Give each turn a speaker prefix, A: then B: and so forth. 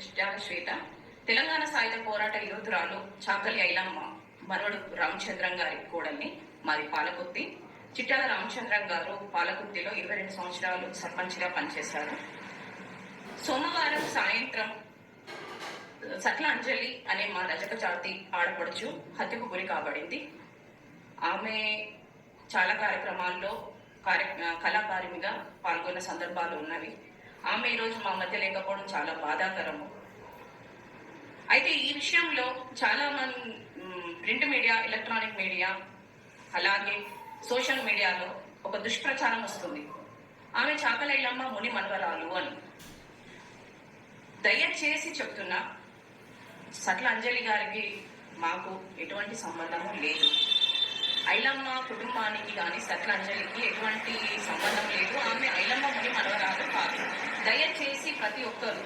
A: చిట్యాల శ్వేత, తెలంగాణ సాయుధ పోరాట యోధురాలు చాకలి ఐలమ్మ మనవడు రామచంద్రం గారి కోడల్ని. మాది పాలకుర్తి. చిట్యాల రామచంద్రం గారు పాలకుర్తిలో 22 సంవత్సరాలు సర్పంచ్గా పనిచేశారు. సోమవారం సాయంత్రం సట్ల అంజలి అనే మా రజక జాతి ఆడపడుచు హత్యకు గురి కాబడింది. ఆమె చాలా కార్యక్రమాల్లో కళాకారిణిగా పాల్గొన్న సందర్భాలు ఉన్నవి. ఆమె ఈరోజు మా మధ్య లేకపోవడం చాలా బాధాకరము. అయితే ఈ విషయంలో చాలా మంది ప్రింట్ మీడియా, ఎలక్ట్రానిక్ మీడియా, అలాగే సోషల్ మీడియాలో ఒక దుష్ప్రచారం వస్తుంది. ఆమె చాకలి ఐలమ్మ ముని మనవరాలు అని. దయచేసి చెప్తున్నా, సట్ల అంజలి గారికి మాకు ఎటువంటి సంబంధము లేదు. ఐలమ్మ కుటుంబానికి కానీ సట్ల అంజలికి ఎటువంటి సంబంధం లేదు. ఆమె ఐలమ్మ ముని మనవరాలు కాదు. దయచేసి ప్రతి ఒక్కరు